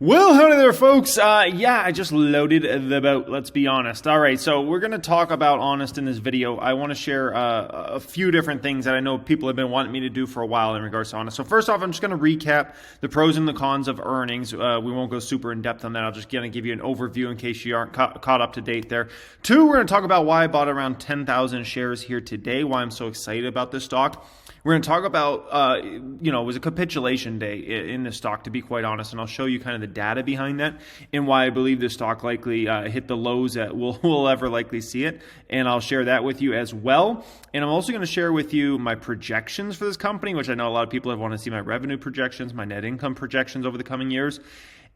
Well, howdy there, folks. I just loaded the boat, let's be honest. All right, so we're going to talk about Honest in this video. I want to share a few different things that I know people have been wanting me to do for a while in regards to Honest. So first off, I'm just going to recap the pros and the cons of earnings. We won't go super in depth on that. I'll just going to give you an overview in case you aren't caught up to date there. Two, we're going to talk about why I bought around 10,000 shares here today, why I'm so excited about this stock. We're going to talk about, it was a capitulation day in the stock, to be quite honest, and I'll show you kind of the data behind that and why I believe this stock likely hit the lows that we'll ever likely see it, and I'll share that with you as well. And I'm also going to share with you my projections for this company, which I know a lot of people have wanted to see my revenue projections, my net income projections over the coming years.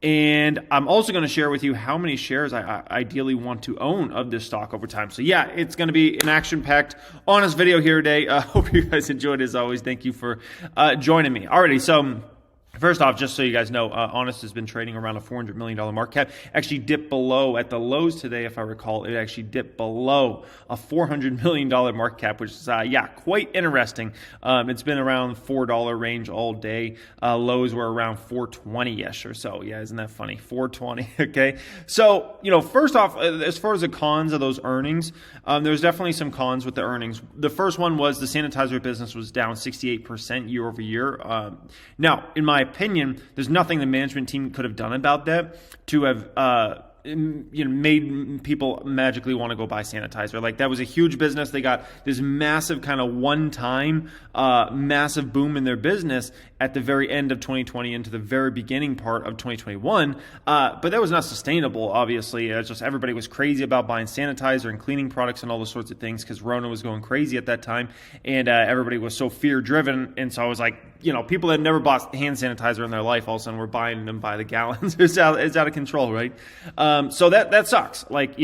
And I'm also going to share with you how many shares I ideally want to own of this stock over time. So yeah, it's going to be an action-packed, honest video here today. Hope you guys enjoyed as always. Thank you for joining me. Alrighty, so first off, just so you guys know, Honest has been trading around a $400 million market cap. Actually dipped below at the lows today, if I recall. It actually dipped below a $400 million market cap, which is, quite interesting. It's been around $4 range all day. Lows were around 420-ish or so. Yeah, isn't that funny? 420, okay? So, first off, as far as the cons of those earnings, there's definitely some cons with the earnings. The first one was the sanitizer business was down 68% year over year. Now, in my opinion, there's nothing the management team could have done about that to have made people magically want to go buy sanitizer. Like, that was a huge business. They got this massive kind of one-time massive boom in their business at the very end of 2020 into the very beginning part of 2021. But that was not sustainable, obviously. It's just everybody was crazy about buying sanitizer and cleaning products and all those sorts of things because Rona was going crazy at that time. And everybody was so fear-driven. And so I was like, people that never bought hand sanitizer in their life all of a sudden were buying them by the gallons. It's out of control, right? So that sucks. Like,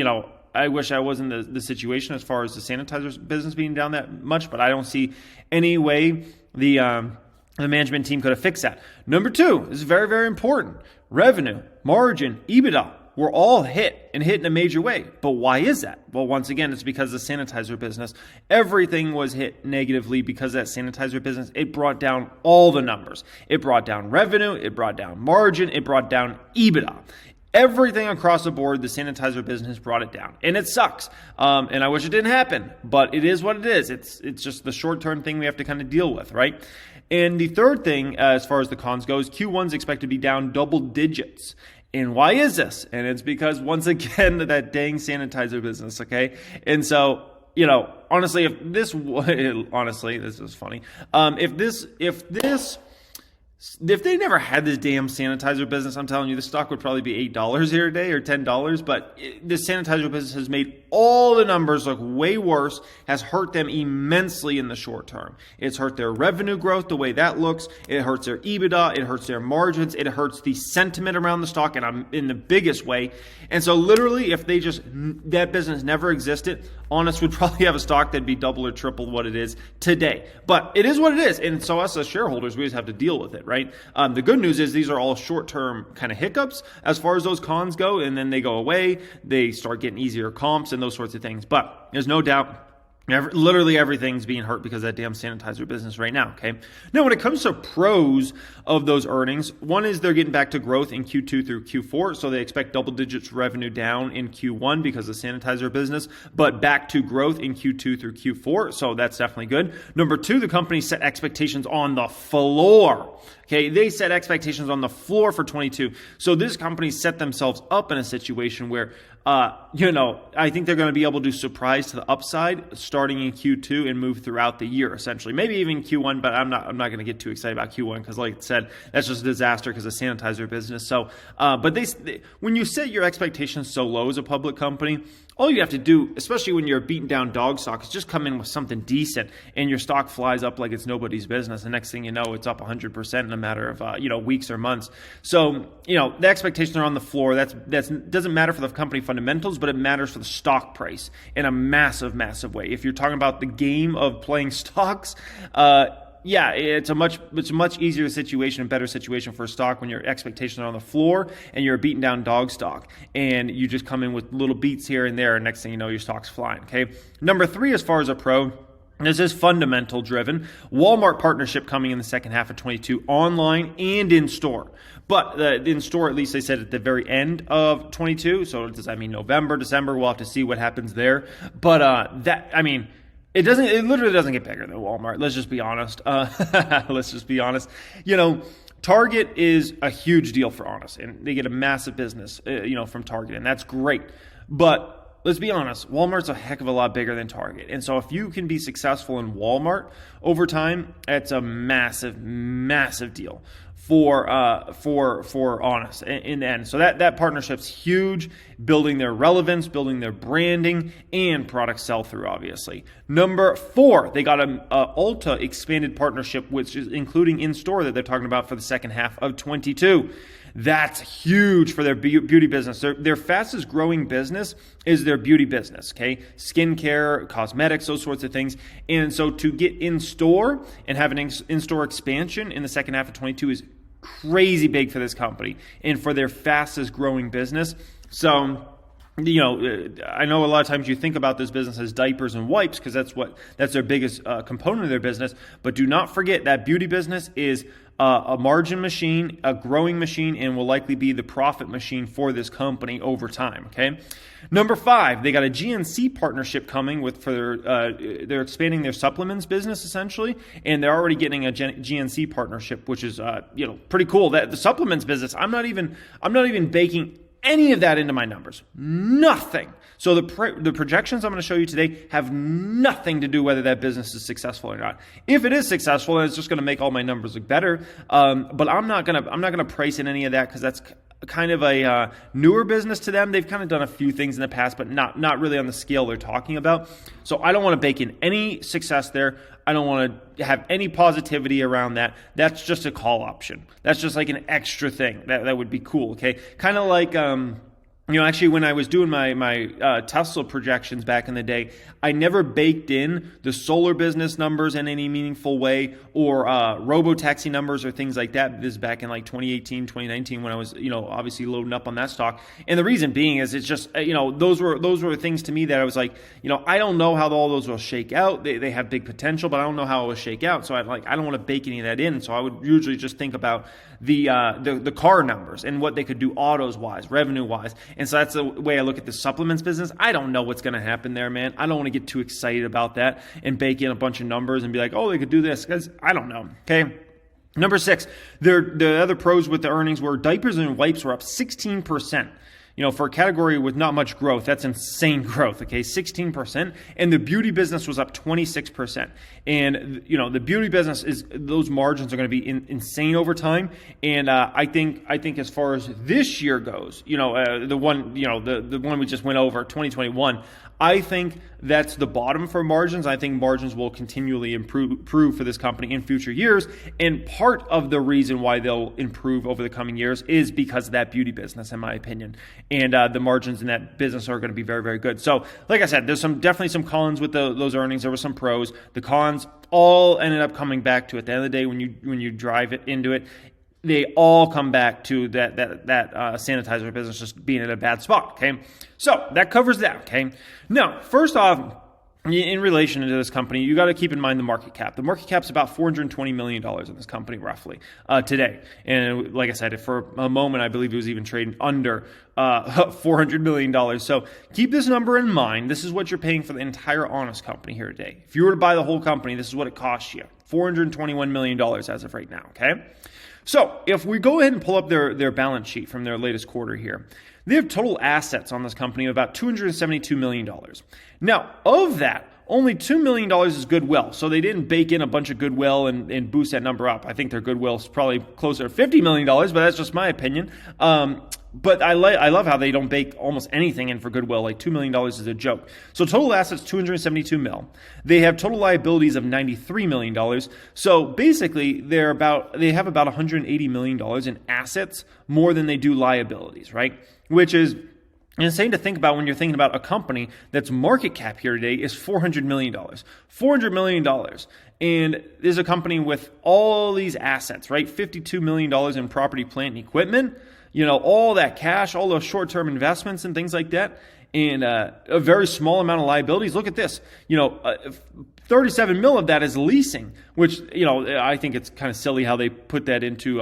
I wish I wasn't the situation as far as the sanitizer business being down that much, but I don't see any way the management team could have fixed that. Number two, this is very, very important. Revenue, margin, EBITDA were all hit in a major way. But why is that? Well, once again, it's because the sanitizer business, everything was hit negatively because that sanitizer business, it brought down all the numbers. It brought down revenue, it brought down margin, it brought down EBITDA. Everything across the board, the sanitizer business brought it down. And it sucks. And I wish it didn't happen, but it is what it is. It's just the short-term thing we have to kind of deal with, right? And the third thing, as far as the cons goes, Q1's expected to be down double digits. And why is this? And it's because, once again, that dang sanitizer business, okay? And so, honestly, this is funny. If they never had this damn sanitizer business, I'm telling you, the stock would probably be $8 here today or $10. But this sanitizer business has made all the numbers look way worse, has hurt them immensely in the short term. It's hurt their revenue growth, the way that looks. It hurts their EBITDA. It hurts their margins. It hurts the sentiment around the stock in the biggest way. And so literally, if that business never existed, Honest would probably have a stock that'd be double or triple what it is today. But it is what it is. And so us as shareholders, we just have to deal with it, right? The good news is these are all short-term kind of hiccups as far as those cons go, and then they go away. They start getting easier comps and those sorts of things. But there's no doubt literally everything's being hurt because of that damn sanitizer business right now, okay? Now, when it comes to pros of those earnings, one is they're getting back to growth in Q2 through Q4, so they expect double digits revenue down in Q1 because of the sanitizer business, but back to growth in Q2 through Q4, so that's definitely good. Number two, the company set expectations on the floor. Okay, they set expectations on the floor for 22. So this company set themselves up in a situation where, I think they're going to be able to surprise to the upside starting in Q2 and move throughout the year, essentially. Maybe even Q1, but I'm not going to get too excited about Q1 because, like I said, that's just a disaster because of sanitizer business. So, but when you set your expectations so low as a public company, all you have to do, especially when you're a beaten down dog stock, is just come in with something decent and your stock flies up like it's nobody's business. The next thing you know, it's up 100% in a matter of, weeks or months. So, the expectations are on the floor. That doesn't matter for the company fundamentals, but it matters for the stock price in a massive, massive way. If you're talking about the game of playing stocks, it's a much easier situation, a better situation for a stock when your expectations are on the floor and you're a beaten down dog stock and you just come in with little beats here and there, and next thing you know, your stock's flying, okay? Number three, as far as a pro, This is fundamental driven. Walmart partnership coming in the second half of 22, online and in store. But in store, at least they said at the very end of 22. So does that mean November, December? We'll have to see what happens there. But it literally doesn't get bigger than Walmart. Let's just be honest. Let's just be honest. Target is a huge deal for Honest, and they get a massive business, from Target, and that's great. But let's be honest, Walmart's a heck of a lot bigger than Target. And so if you can be successful in Walmart over time, it's a massive, massive deal for Honest in the end. So that partnership's huge, building their relevance, building their branding, and product sell-through, obviously. Number 4, they got a Ulta expanded partnership, which is including in-store that they're talking about for the second half of 22. That's huge for their beauty business. Their fastest growing business is their beauty business, okay? Skincare, cosmetics, those sorts of things. And so to get in store and have an in-store expansion in the second half of 22 is crazy big for this company and for their fastest growing business. So, I know a lot of times you think about this business as diapers and wipes because that's their biggest component of their business. But do not forget that beauty business is a margin machine, a growing machine, and will likely be the profit machine for this company over time. Okay. Number 5, they got a GNC partnership coming they're expanding their supplements business essentially, and they're already getting a GNC partnership, which is pretty cool. That the supplements business, I'm not even baking any of that into my numbers. Nothing. So the projections I'm going to show you today have nothing to do whether that business is successful or not. If it is successful, then it's just going to make all my numbers look better. But I'm not going to price in any of that because that's kind of a newer business to them. They've kind of done a few things in the past, but not really on the scale they're talking about. So I don't want to bake in any success there. I don't want to have any positivity around that. That's just a call option. That's just like an extra thing that would be cool. Okay, kind of like actually, when I was doing my Tesla projections back in the day, I never baked in the solar business numbers in any meaningful way or robo-taxi numbers or things like that. This is back in like 2018, 2019 when I was, obviously loading up on that stock. And the reason being is it's just, those were things to me that I was like, I don't know how all those will shake out. They have big potential, but I don't know how it will shake out. So I don't want to bake any of that in. So I would usually just think about the car numbers and what they could do autos wise, revenue wise. And so that's the way I look at the supplements business. I don't know what's going to happen there, man. I don't want to get too excited about that and bake in a bunch of numbers and be like, oh, they could do this, because I don't know. Okay. Number 6, the other pros with the earnings were diapers and wipes were up 16%. For a category with not much growth, that's insane growth, okay, 16%. And the beauty business was up 26%. And, the beauty business those margins are going to be insane over time. And I think as far as this year goes, the one we just went over, 2021, I think that's the bottom for margins. I think margins will continually improve for this company in future years. And part of the reason why they'll improve over the coming years is because of that beauty business, in my opinion. And the margins in that business are going to be very, very good. So, like I said, there's definitely some cons with those earnings. There were some pros. The cons all ended up coming back to, at the end of the day, when you drive it into it, they all come back to that sanitizer business just being in a bad spot, okay? So that covers that, okay? Now, first off, in relation to this company, you got to keep in mind the market cap. The market cap's about $420 million in this company, roughly, today. And like I said, for a moment, I believe it was even trading under $400 million. So keep this number in mind. This is what you're paying for the entire Honest company here today. If you were to buy the whole company, this is what it costs you, $421 million as of right now, okay? So if we go ahead and pull up their balance sheet from their latest quarter here, they have total assets on this company of about $272 million. Now, of that, only $2 million is goodwill. So they didn't bake in a bunch of goodwill and boost that number up. I think their goodwill is probably closer to $50 million, but that's just my opinion. But I love how they don't bake almost anything in for goodwill. Like $2 million is a joke. So total assets, $272 million. They have total liabilities of $93 million. So basically, they have about $180 million in assets more than they do liabilities, right? Which is insane to think about when you're thinking about a company that's market cap here today is $400 million. $400 million. And there's a company with all these assets, right? $52 million in property, plant, and equipment. All that cash, all those short-term investments and things like that. and a very small amount of liabilities. Look at this, 37 mil of that is leasing, which, I think it's kind of silly how they put that into,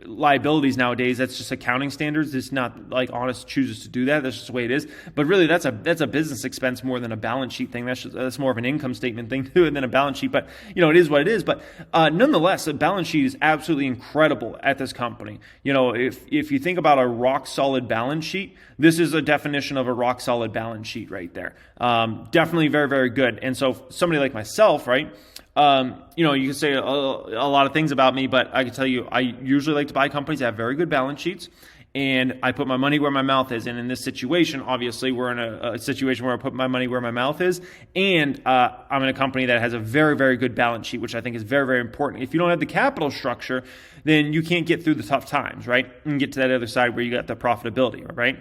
liabilities nowadays. That's just accounting standards. It's not like Honest chooses to do that. That's just the way it is. But really, that's a business expense more than a balance sheet thing. That's more of an income statement thing than a balance sheet. But, it is what it is. But nonetheless, a balance sheet is absolutely incredible at this company. If you think about a rock solid balance sheet, this is a definition of a rock solid balance sheet right there. Definitely very, very good. And so somebody like myself, right? You can say a lot of things about me, but I can tell you, I usually like to buy companies that have very good balance sheets, and I put my money where my mouth is. And in this situation, obviously, we're in a situation where I put my money where my mouth is, and I'm in a company that has a very, very good balance sheet, which I think is very, very important. If you don't have the capital structure, then you can't get through the tough times, right? And get to that other side where you got the profitability, right?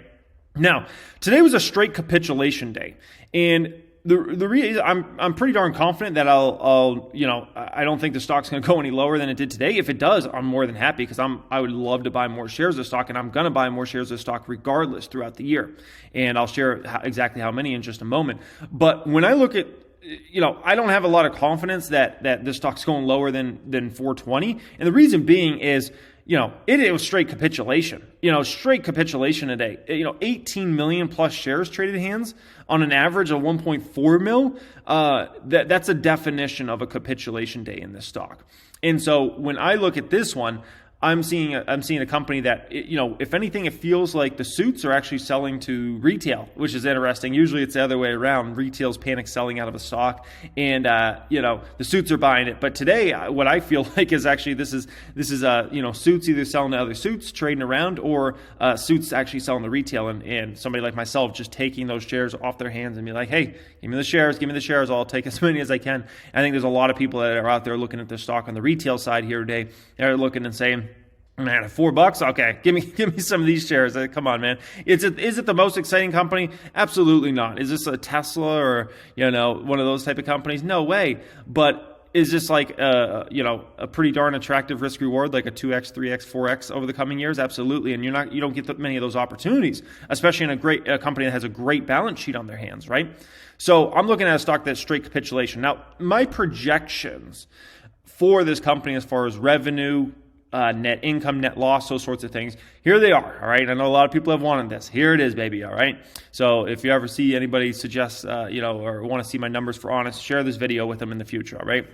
Now, today was a straight capitulation day, and the reason I'm pretty darn confident that I don't think the stock's going to go any lower than it did today. If it does, I'm more than happy, because I would love to buy more shares of stock, and I'm going to buy more shares of stock regardless throughout the year. And I'll share exactly how many in just a moment. But when I look at, I don't have a lot of confidence that this stock's going lower than 420, and the reason being is, it was straight capitulation. Straight capitulation today. 18 million plus shares traded hands on an average of 1.4 mil. That's a definition of a capitulation day in this stock. And so when I look at this one, I'm seeing a company that, if anything, it feels like the suits are actually selling to retail, which is interesting. Usually it's the other way around. Retail's panic selling out of a stock, and the suits are buying it. But today, what I feel like is actually this is suits either selling to other suits trading around, or suits actually selling to retail, and somebody like myself just taking those shares off their hands and be like, hey, give me the shares, I'll take as many as I can. I think there's a lot of people that are out there looking at the stock on the retail side here today. They're looking and saying, man, at $4, okay, give me some of these shares. Come on, man. Is it the most exciting company? Absolutely not. Is this a Tesla or one of those type of companies? No way. But is this like a pretty darn attractive risk reward, like a 2x, 3x, 4x over the coming years? Absolutely. And you don't get many of those opportunities, especially in a company that has a great balance sheet on their hands, right? So I'm looking at a stock that's straight capitulation. Now, my projections for this company as far as revenue, net income, net loss, those sorts of things. Here they are, all right? I know a lot of people have wanted this. Here it is, baby, all right? So if you ever see anybody suggest, or want to see my numbers for Honest, share this video with them in the future, all right?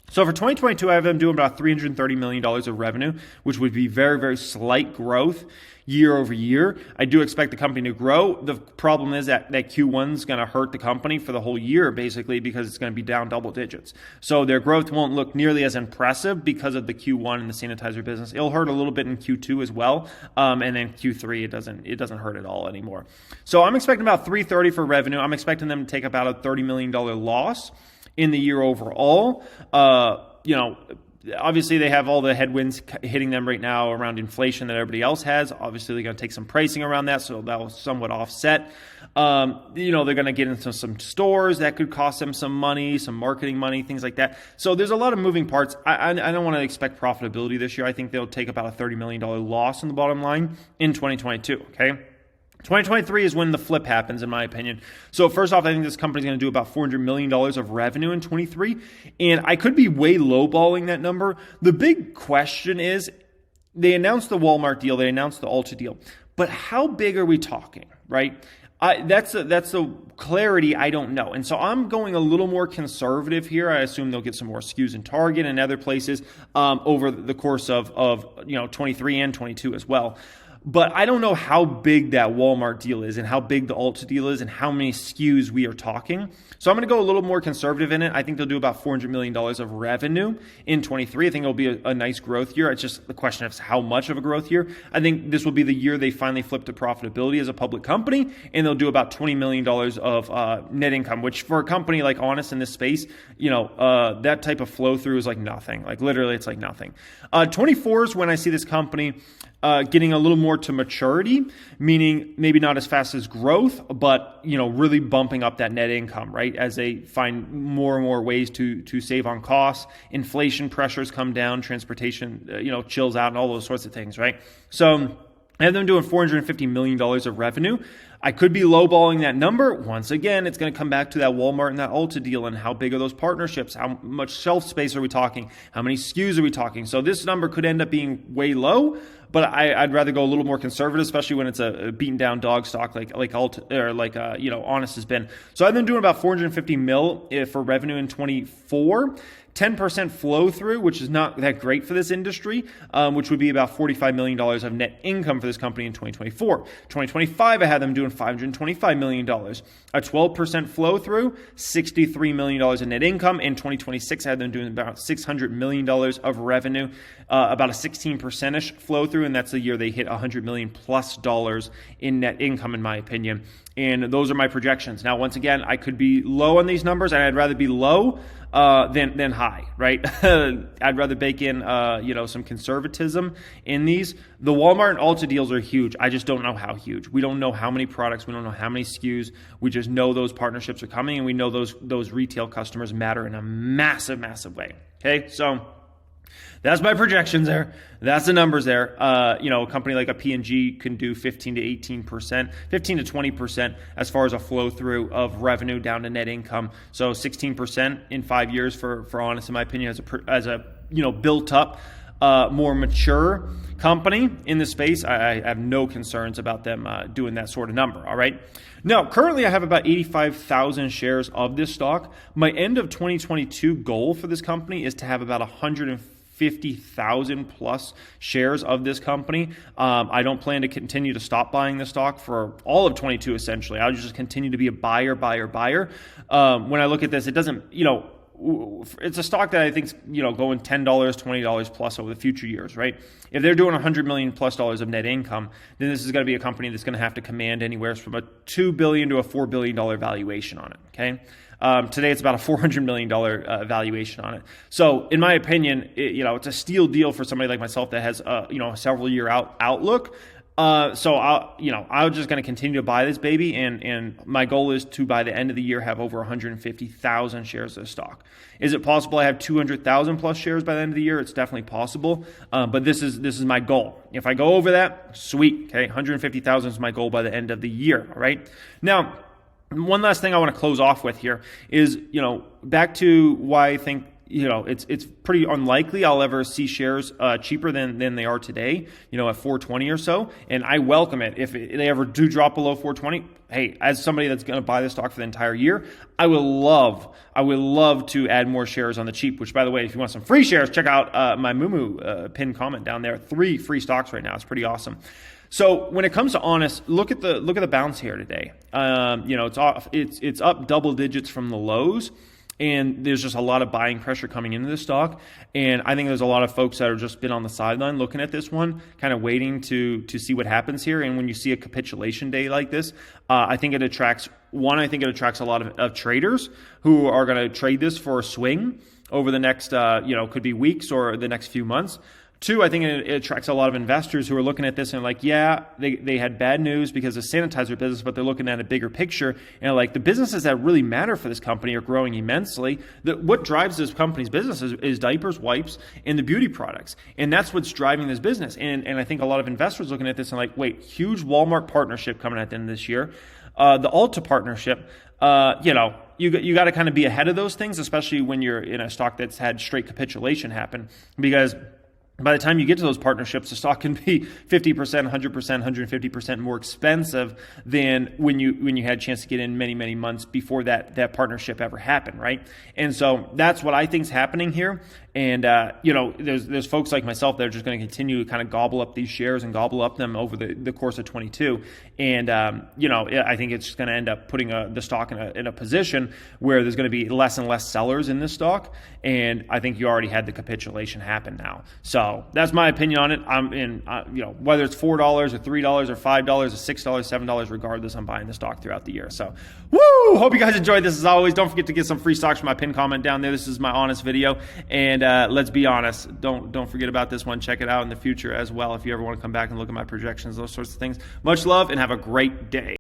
So for 2022, I have them doing about $330 million of revenue, which would be very, very slight growth year over year. I do expect the company to grow. The problem is that Q1 is going to hurt the company for the whole year, basically, because it's going to be down double digits. So their growth won't look nearly as impressive because of the Q1 and the sanitizer business. It'll hurt a little bit in Q2 as well, and then Q3 it doesn't hurt at all anymore. So I'm expecting about $330 for revenue. I'm expecting them to take about a $30 million loss in the year overall. Obviously, they have all the headwinds hitting them right now around inflation that everybody else has. Obviously, they're going to take some pricing around that, so that will somewhat offset. They're going to get into some stores that could cost them some money, some marketing money, things like that. So there's a lot of moving parts. I don't want to expect profitability this year. I think they'll take about a $30 million loss in the bottom line in 2022, okay? 2023 is when the flip happens, in my opinion. So first off, I think this company is going to do about $400 million of revenue in 23, and I could be way lowballing that number. The big question is, they announced the Walmart deal, they announced the Ulta deal, but how big are we talking, right? That's the clarity I don't know. And so I'm going a little more conservative here. I assume they'll get some more SKUs in Target and other places over the course of 23 and 22 as well. But I don't know how big that Walmart deal is and how big the Ulta deal is and how many SKUs we are talking. So I'm going to go a little more conservative in it. I think they'll do about $400 million of revenue in 23. I think it'll be a nice growth year. It's just the question of how much of a growth year. I think this will be the year they finally flip to profitability as a public company, and they'll do about $20 million of net income, which for a company like Honest in this space, that type of flow through is like nothing. Like literally it's like nothing. 24 is when I see this company getting a little more to maturity, meaning maybe not as fast as growth, but really bumping up that net income, right? As they find more and more ways to save on costs, inflation pressures come down, transportation chills out, and all those sorts of things, right? So I have them doing $450 million of revenue. I could be lowballing that number. Once again, it's going to come back to that Walmart and that Ulta deal and how big are those partnerships? How much shelf space are we talking? How many SKUs are we talking? So this number could end up being way low, but I'd rather go a little more conservative, especially when it's a beaten down dog stock like Ulta or Honest has been. So I've been doing about 450 mil for revenue in 24. 10% flow through, which is not that great for this industry, which would be about $45 million of net income for this company in 2024. 2025, I had them doing $525 million. A 12% flow through, $63 million in net income. In 2026, I had them doing about $600 million of revenue, about a 16%-ish flow through, and that's the year they hit $100 million plus in net income, in my opinion. And those are my projections. Now, once again, I could be low on these numbers, and I'd rather be low than high, right? I'd rather bake in, some conservatism in these. The Walmart and Ulta deals are huge. I just don't know how huge. We don't know how many products. We don't know how many SKUs. We just know those partnerships are coming, and we know those retail customers matter in a massive, massive way. Okay, so that's my projections there. That's the numbers there. A company like a P&G can do 15 to 18%, 15 to 20% as far as a flow through of revenue down to net income. So 16% in 5 years for Honest, in my opinion, as a built up, more mature company in the space. I have no concerns about them doing that sort of number. All right. Now, currently I have about 85,000 shares of this stock. My end of 2022 goal for this company is to have about 150,000 plus shares of this company. I don't plan to continue to stop buying the stock for all of 22, essentially. I'll just continue to be a buyer. When I look at this, it doesn't, it's a stock that I think is, going $10, $20 plus over the future years, right? If they're doing $100 million plus of net income, then this is going to be a company that's going to have to command anywhere from a $2 billion to a $4 billion valuation on it, okay? Today it's about a $400 million valuation on it. So in my opinion, it's a steal deal for somebody like myself that has a several year outlook. So I'm just going to continue to buy this baby, and my goal is to, by the end of the year, have over 150,000 shares of the stock. Is it possible I have 200,000 plus shares by the end of the year? It's definitely possible, but this is my goal. If I go over that, sweet. Okay, 150,000 is my goal by the end of the year. All right. Now, one last thing I want to close off with here is, back to why I think it's pretty unlikely I'll ever see shares cheaper than they are today, at 420 or so. And I welcome it. If they ever do drop below 420, hey, as somebody that's going to buy the stock for the entire year, I would love to add more shares on the cheap, which, by the way, if you want some free shares, check out my Mumu pinned comment down there. 3 free stocks right now. It's pretty awesome. So when it comes to Honest, look at the bounce here today. It's up double digits from the lows. And there's just a lot of buying pressure coming into this stock. And I think there's a lot of folks that have just been on the sideline looking at this one, kind of waiting to see what happens here. And when you see a capitulation day like this, I think it attracts a lot of traders who are going to trade this for a swing over the next, could be weeks or the next few months. 2, I think it attracts a lot of investors who are looking at this and like, yeah, they had bad news because of sanitizer business, but they're looking at a bigger picture. And like the businesses that really matter for this company are growing immensely. What drives this company's business is diapers, wipes, and the beauty products. And that's what's driving this business. And I think a lot of investors looking at this and like, wait, huge Walmart partnership coming at the end of this year. The Ulta partnership, you got to kind of be ahead of those things, especially when you're in a stock that's had straight capitulation happen, because by the time you get to those partnerships, the stock can be 50%, 100%, 150% more expensive than when you had a chance to get in many, many months before that partnership ever happened, right? And so that's what I think is happening here. And, there's folks like myself that are just going to continue to kind of gobble up these shares and gobble up them over the course of 22. And, I think it's going to end up putting the stock in a position where there's going to be less and less sellers in this stock. And I think you already had the capitulation happen now. So that's my opinion on it. I'm in, whether it's $4 or $3 or $5 or $6, $7, regardless, I'm buying the stock throughout the year. So, woo! Hope you guys enjoyed this as always. Don't forget to get some free stocks from my pinned comment down there. This is my honest video. And let's be honest. Don't forget about this one. Check it out in the future as well if you ever want to come back and look at my projections, those sorts of things. Much love and have a great day.